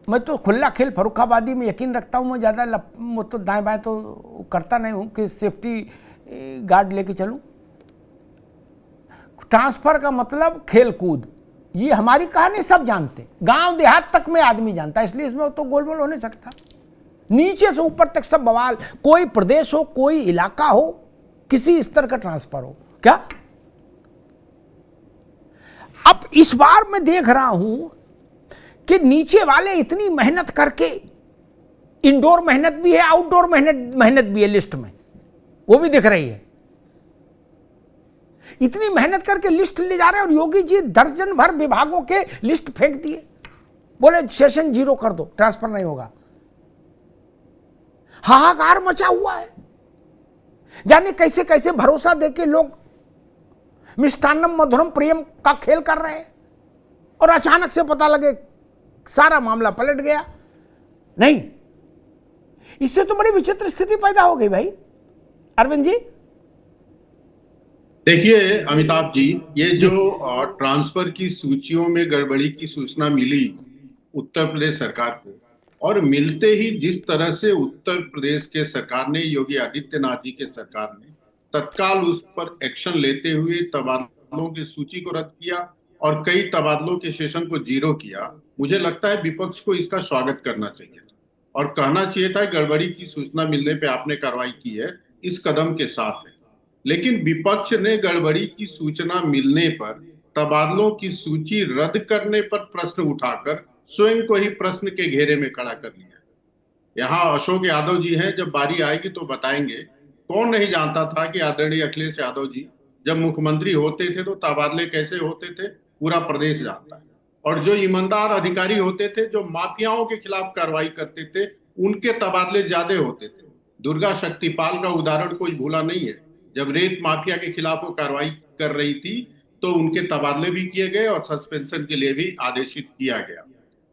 मैं तो खुला खेल फर्रुखाबादी में यकीन रखता हूँ। मैं ज़्यादा तो दाएं बाएं तो करता नहीं हूँ कि सेफ्टी गार्ड लेके चलूँ। ट्रांसफर का मतलब खेल कूद, ये हमारी कहानी सब जानते, गांव देहात तक में आदमी जानता, इसलिए इसमें तो गोलमोल हो नहीं सकता। नीचे से ऊपर तक सब बवाल, कोई प्रदेश हो, कोई इलाका हो, किसी स्तर का ट्रांसफर हो क्या। अब इस बार मैं देख रहा हूं कि नीचे वाले इतनी मेहनत करके, इंडोर मेहनत भी है, आउटडोर मेहनत भी है, लिस्ट में वो भी दिख रही है। इतनी मेहनत करके लिस्ट ले जा रहे हैं और योगी जी दर्जन भर विभागों के लिस्ट फेंक दिए, बोले सेशन 0 कर दो, ट्रांसफर नहीं होगा। हाहाकार मचा हुआ है, जाने कैसे कैसे भरोसा देके लोग मिष्टान्नम मधुरम प्रियम का खेल कर रहे हैं और अचानक से पता लगे सारा मामला पलट गया। नहीं, इससे तो बड़ी विचित्र स्थिति पैदा हो गई भाई। अरविंद जी देखिए अमिताभ जी, ये जो ट्रांसफर की सूचियों में गड़बड़ी की सूचना मिली उत्तर प्रदेश सरकार को, और मिलते ही जिस तरह से उत्तर प्रदेश के सरकार ने, योगी आदित्यनाथ जी के सरकार ने तत्काल उस पर एक्शन लेते हुए तबादलों की सूची को रद्द किया और कई तबादलों के सेशन को 0 किया, मुझे लगता है विपक्ष को इसका स्वागत करना चाहिए था और कहना चाहिए था गड़बड़ी की सूचना मिलने पे आपने कार्रवाई की है, इस कदम के साथ है। लेकिन विपक्ष ने गड़बड़ी की सूचना मिलने पर तबादलों की सूची रद्द करने पर प्रश्न उठाकर स्वयं को ही प्रश्न के घेरे में खड़ा कर लिया। यहाँ अशोक यादव जी हैं, जब बारी आएगी तो बताएंगे। कौन नहीं जानता था कि आदरणीय अखिलेश यादव जी जब मुख्यमंत्री होते थे तो तबादले कैसे होते थे, पूरा प्रदेश जानता है। और जो ईमानदार अधिकारी होते थे, जो माफियाओं के खिलाफ कार्रवाई करते थे, उनके तबादले ज्यादा होते थे। दुर्गा शक्तिपाल का उदाहरण कोई भूला नहीं है। जब रेत माफिया के खिलाफ वो कार्रवाई कर रही थी तो उनके तबादले भी किए गए और सस्पेंशन के लिए भी आदेशित किया गया।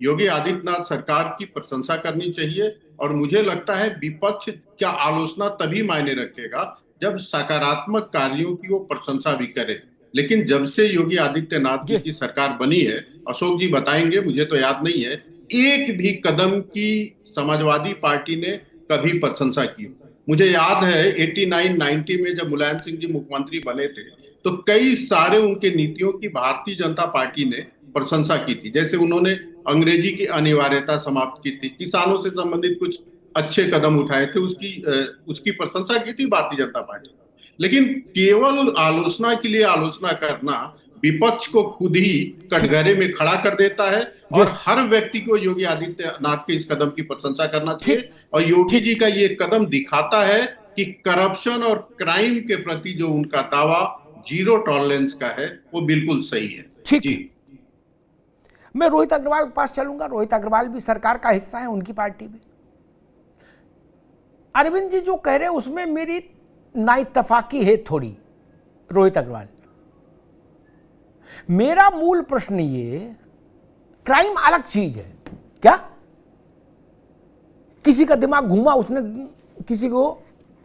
योगी आदित्यनाथ सरकार की प्रशंसा करनी चाहिए और मुझे लगता है विपक्ष क्या आलोचना तभी मायने रखेगा जब सकारात्मक कार्यों की वो प्रशंसा भी करे। लेकिन जब से योगी आदित्यनाथ जी की सरकार बनी है, अशोक जी बताएंगे, मुझे तो याद नहीं है एक भी कदम की समाजवादी पार्टी ने कभी प्रशंसा की। मुझे याद है 89-90 में जब मुलायम सिंह जी मुख्यमंत्री बने थे तो कई सारे उनके नीतियों की भारतीय जनता पार्टी ने प्रशंसा की थी। जैसे उन्होंने अंग्रेजी की अनिवार्यता समाप्त की थी, किसानों से संबंधित कुछ अच्छे कदम उठाए थे, उसकी प्रशंसा की थी भारतीय जनता पार्टी। लेकिन केवल आलोचना के लिए आलोचना करना विपक्ष को खुद ही कटघरे में खड़ा कर देता है और हर व्यक्ति को योगी आदित्यनाथ के इस कदम की प्रशंसा करना चाहिए। और योगी जी का ये कदम दिखाता है कि करप्शन और क्राइम के प्रति जो उनका दावा 0 टॉलरेंस का है वो बिल्कुल सही है। ठीक, मैं रोहित अग्रवाल के पास चलूंगा। रोहित अग्रवाल भी सरकार का हिस्सा है, उनकी पार्टी भी। अरविंद जी जो कह रहे हैं उसमें मेरी नाइत्तफाकी है थोड़ी। रोहित अग्रवाल, मेरा मूल प्रश्न ये, क्राइम अलग चीज है क्या? किसी का दिमाग घूमा, उसने किसी को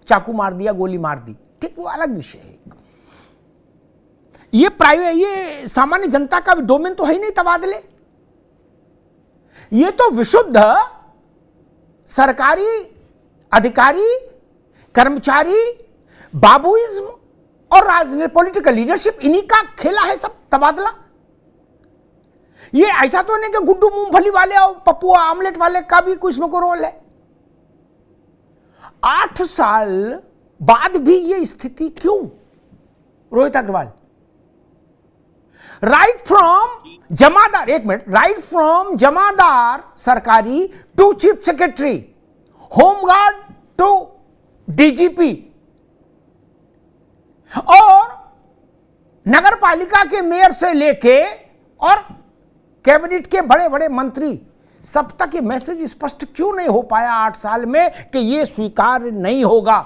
चाकू मार दिया, गोली मार दी, ठीक, वो अलग विषय है। ये प्राइवेट, ये सामान्य जनता का डोमेन तो है ही नहीं तबादले। ये तो विशुद्ध सरकारी अधिकारी, कर्मचारी, बाबूइज्म और राजनीतिक पॉलिटिकल लीडरशिप, इन्हीं का खेला है सब तबादला। ये ऐसा तो नहीं कि गुड्डू मूंगफली वाले और पप्पू आमलेट वाले का भी कुछ में को रोल है। 8 साल बाद भी ये स्थिति क्यों? रोहित अग्रवाल, राइट फ्रॉम जमादार, एक मिनट, राइट फ्रॉम जमादार सरकारी to chief secretary, home guard to DGP और नगर पालिका के मेयर से लेके और कैबिनेट के बड़े बड़े मंत्री, सब तक ये मैसेज स्पष्ट क्यों नहीं हो पाया 8 साल में कि ये स्वीकार नहीं होगा?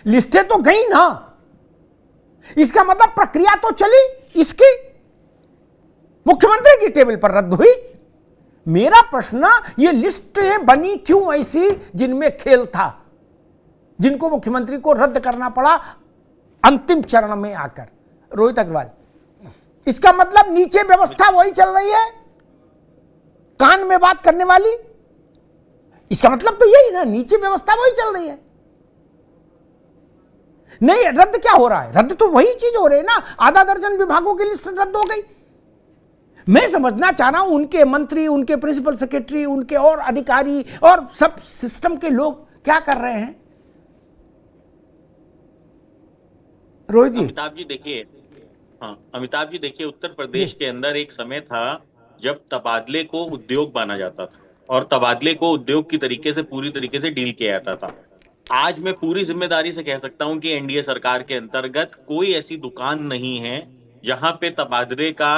लिस्टें तो गई ना, इसका मतलब प्रक्रिया तो चली, इसकी मुख्यमंत्री की टेबल पर रद्द हुई। मेरा प्रश्न, ये लिस्टें बनी क्यों ऐसी जिनमें खेल था, जिनको मुख्यमंत्री को रद्द करना पड़ा अंतिम चरण में आकर? रोहित अग्रवाल, इसका मतलब नीचे व्यवस्था वही चल रही है, कान में बात करने वाली। इसका मतलब तो यही ना, नीचे व्यवस्था वही चल रही है। नहीं, रद्द क्या हो रहा है? रद्द तो वही चीज हो रही है ना, आधा दर्जन विभागों की लिस्ट रद्द हो गई। मैं समझना चाह रहा हूं उनके मंत्री, उनके प्रिंसिपल सेक्रेटरी, उनके और अधिकारी और सब सिस्टम के लोग क्या कर रहे हैं। रोहित जी। अमिताभ जी देखिए, हाँ अमिताभ जी देखिए, उत्तर प्रदेश के अंदर एक समय था जब तबादले को उद्योग माना जाता था और तबादले को उद्योग की तरीके से पूरी तरीके से डील किया जाता था। आज मैं पूरी जिम्मेदारी से कह सकता हूं कि एनडीए सरकार के अंतर्गत कोई ऐसी दुकान नहीं है जहां पे तबादले का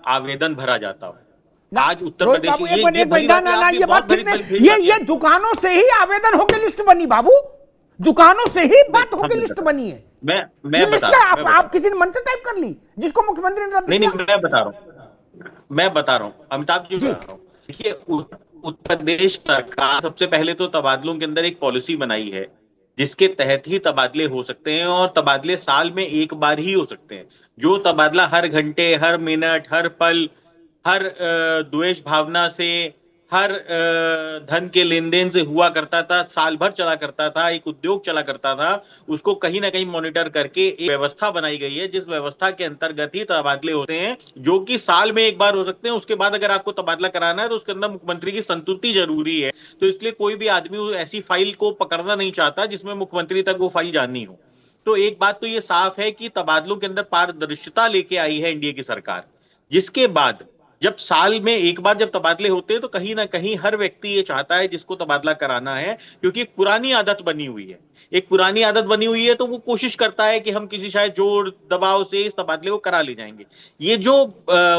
आवेदन भरा जाता हो। आज उत्तर रोहित प्रदेश बाबू, एक मिनट, ये बात ठीक नहीं। ये दुकानों से ही आवेदन होकर लिस्ट बनी बाबू, दुकानों से ही बात होकर लिस्ट बनी है। मैं बता आप किसी ने मन से टाइप कर ली जिसको मुख्यमंत्री ने रद्द किया? नहीं, मैं बता रहा हूं अमिताभ जी, बता रहा हूं। देखिए, उत्तर प्रदेश सरकार सबसे पहले तो तबादलों के अंदर एक पॉलिसी बनाई है जिसके तहत ही तबादले हो सकते हैं, और तबादले साल में एक बार ही हो सकते हैं। जो तबादला हर घंटे, हर मिनट, हर पल, हर द्वेष भावना से, हर धन के लेन देन से हुआ करता था, साल भर चला करता था, एक उद्योग चला करता था, उसको कहीं ना कहीं मॉनिटर करके एक व्यवस्था बनाई गई है जिस व्यवस्था के अंतर्गत ही तबादले होते हैं, जो कि साल में एक बार हो सकते हैं। उसके बाद अगर आपको तबादला कराना है तो उसके अंदर मुख्यमंत्री की संतुष्टि जरूरी है। तो इसलिए कोई भी आदमी ऐसी फाइल को पकड़ना नहीं चाहता जिसमें मुख्यमंत्री तक वो फाइल जानी हो। तो एक बात तो ये साफ है कि तबादलों के अंदर पारदर्शिता लेके आई है एनडीए की सरकार, जिसके बाद जब साल में एक बार जब तबादले होते हैं तो कहीं ना कहीं हर व्यक्ति ये चाहता है जिसको तबादला कराना है, क्योंकि एक पुरानी आदत बनी हुई है, तो वो कोशिश करता है कि हम किसी शायद जोर दबाव से इस तबादले को करा ले जाएंगे। ये जो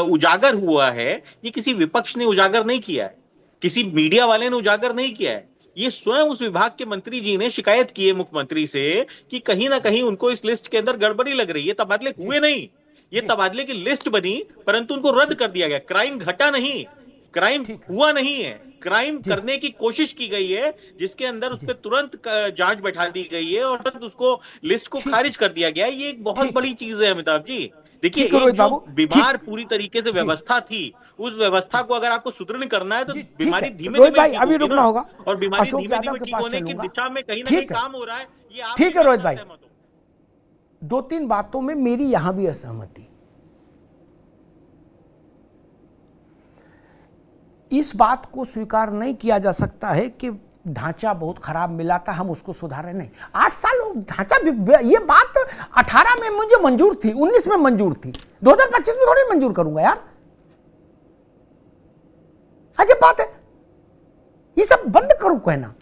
उजागर हुआ है, ये किसी विपक्ष ने उजागर नहीं किया है, किसी मीडिया वाले ने उजागर नहीं किया है, ये स्वयं उस विभाग के मंत्री जी ने शिकायत की है मुख्यमंत्री से कि कहीं ना कहीं उनको इस लिस्ट के अंदर गड़बड़ी लग रही है। तबादले हुए नहीं, ये तबादले की लिस्ट बनी, परंतु उनको रद्द कर दिया गया। क्राइम घटा नहीं, क्राइम हुआ नहीं है, क्राइम करने की कोशिश की गई है, जिसके अंदर उस पर तुरंत जांच बैठा दी गई है और उसको लिस्ट को खारिज कर दिया गया है। ये एक बहुत बड़ी चीज है अमिताभ जी। देखिए, एक जो बीमार पूरी तरीके से व्यवस्था थी, उस व्यवस्था को अगर आपको सुदृढ़ करना है तो बीमारी धीमे धीमे अभी रुकना होगा, और बीमारी धीमे धीमे ठीक होने की दिशा में कहीं ना कहीं काम हो रहा है। ये ठीक है रोहित भाई, दो तीन बातों में मेरी यहां भी असहमति। इस बात को स्वीकार नहीं किया जा सकता है कि ढांचा बहुत खराब मिला था, हम उसको सुधारे नहीं। 8 साल ढांचा, ये बात 18 में मुझे मंजूर थी, 19 में मंजूर थी, 2025 में थोड़ी मंजूर करूंगा यार। अजब बात है, ये सब बंद करो कहना,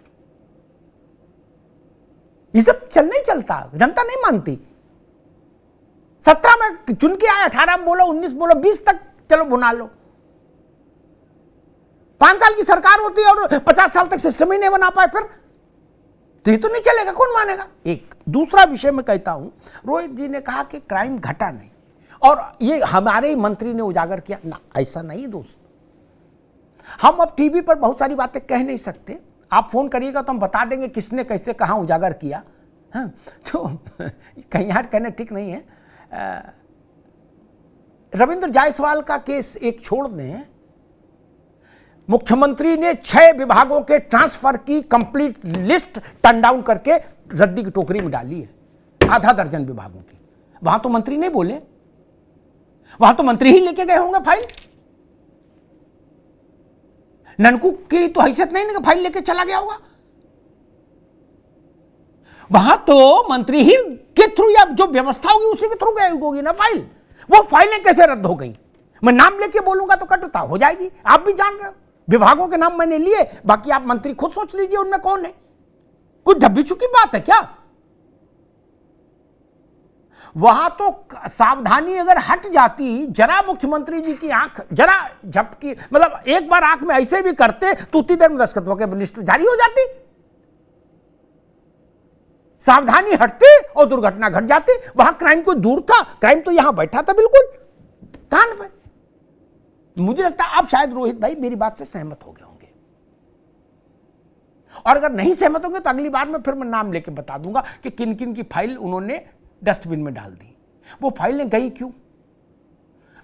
ये सब नहीं चलता, जनता नहीं मानती। 17 में चुन के आए, 18 में बोलो, 19 बोलो, 20 तक चलो बुना लो। 5 साल की सरकार होती है और 50 साल तक सिस्टम ही नहीं बना पाए, फिर तो ये तो नहीं चलेगा, कौन मानेगा। एक दूसरा विषय में कहता हूं, रोहित जी ने कहा कि क्राइम घटा नहीं, और ये हमारे मंत्री ने उजागर किया ना, ऐसा नहीं दोस्त। हम अब टीवी पर बहुत सारी बातें कह नहीं सकते, आप फोन करिएगा तो हम बता देंगे किसने कैसे कहां उजागर किया। हाँ, तो कहीं यार कहना ठीक नहीं है। रविंद्र जायसवाल का केस एक छोड़ दें, मुख्यमंत्री ने 6 विभागों के ट्रांसफर की कंप्लीट लिस्ट टर्न डाउन करके रद्दी की टोकरी में डाली है, आधा दर्जन विभागों की। वहां तो मंत्री नहीं बोले, वहां तो मंत्री ही लेके गए होंगे फाइल। ननकू की तो हैसियत नहीं कि फाइल लेके चला गया होगा, वहां तो मंत्री ही के थ्रू या जो व्यवस्था होगी उसी के थ्रू गई होगी ना फाइल। वो फाइलें कैसे रद्द हो गई? मैं नाम लेके बोलूंगा तो कटुता हो जाएगी, आप भी जान रहे हो। विभागों के नाम मैंने लिए, बाकी आप मंत्री खुद सोच लीजिए उनमें कौन है। कुछ ढब्बी चुकी बात है क्या? वहां तो सावधानी अगर हट जाती, जरा मुख्यमंत्री जी की आंख जरा झपकी, मतलब एक बार आंख में ऐसे भी करते तो उतनी देर में दस्तखतों के लिस्ट जारी हो जाती। सावधानी हटती और दुर्घटना घट जाती। वहां क्राइम को दूर था, क्राइम तो यहां बैठा था बिल्कुल कान पे। मुझे लगता है आप शायद रोहित भाई मेरी बात से सहमत हो गए होंगे, और अगर नहीं सहमत होंगे तो अगली बार में फिर मैं नाम लेके बता दूंगा कि किन किन की फाइल उन्होंने डस्टबिन में डाल दी। वो फाइलें गई क्यों?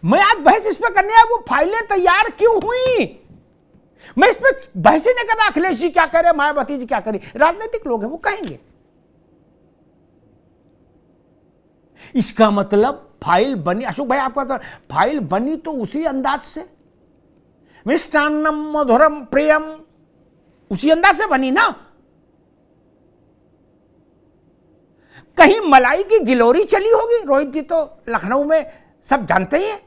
मैं आज बहस इस पे करने आया, वो फाइलें तैयार क्यों हुई? मैं इस पर बहस ही नहीं कर रहा अखिलेश जी क्या कह रहे, मायावती जी क्या करी, राजनीतिक लोग हैं वो कहेंगे। इसका मतलब फाइल बनी, अशोक भाई आपका सर, फाइल बनी तो उसी अंदाज से, मिष्टान्नम मधुरम प्रियम, उसी अंदाज से बनी ना। कहीं मलाई की गिलोरी चली होगी, रोहित जी तो लखनऊ में सब जानते ही हैं,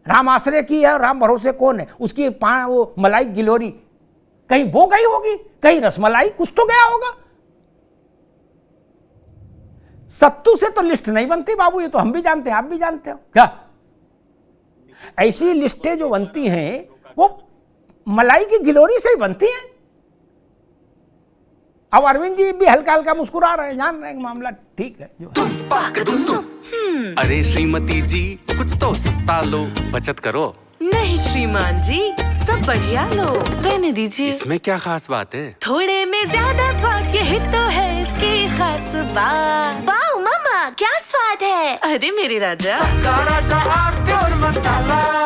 राम आश्रय की है, राम भरोसे कौन है, उसकी वो मलाई गिलोरी कहीं वो गई होगी, कहीं रसमलाई कुछ तो गया होगा। सत्तू से तो लिस्ट नहीं बनती बाबू, ये तो हम भी जानते हैं, आप भी जानते हो क्या। ऐसी लिस्टें जो बनती हैं वो मलाई की गिलोरी से ही बनती हैं। अब अरविंद जी भी हल्का हल्का मुस्कुरा रहे हैं, जान रहे हैं कि मामला ठीक है जो है। अरे श्रीमती जी कुछ तो सस्ता लो, बचत करो। नहीं श्रीमान जी, सब बढ़िया लो, रहने दीजिए। इसमें क्या खास बात है? थोड़े में ज्यादा स्वाद, यही तो है इसकी खास बात। वाओ मामा क्या स्वाद है, अरे मेरे राजा। सबका राजा और प्योर मसाला।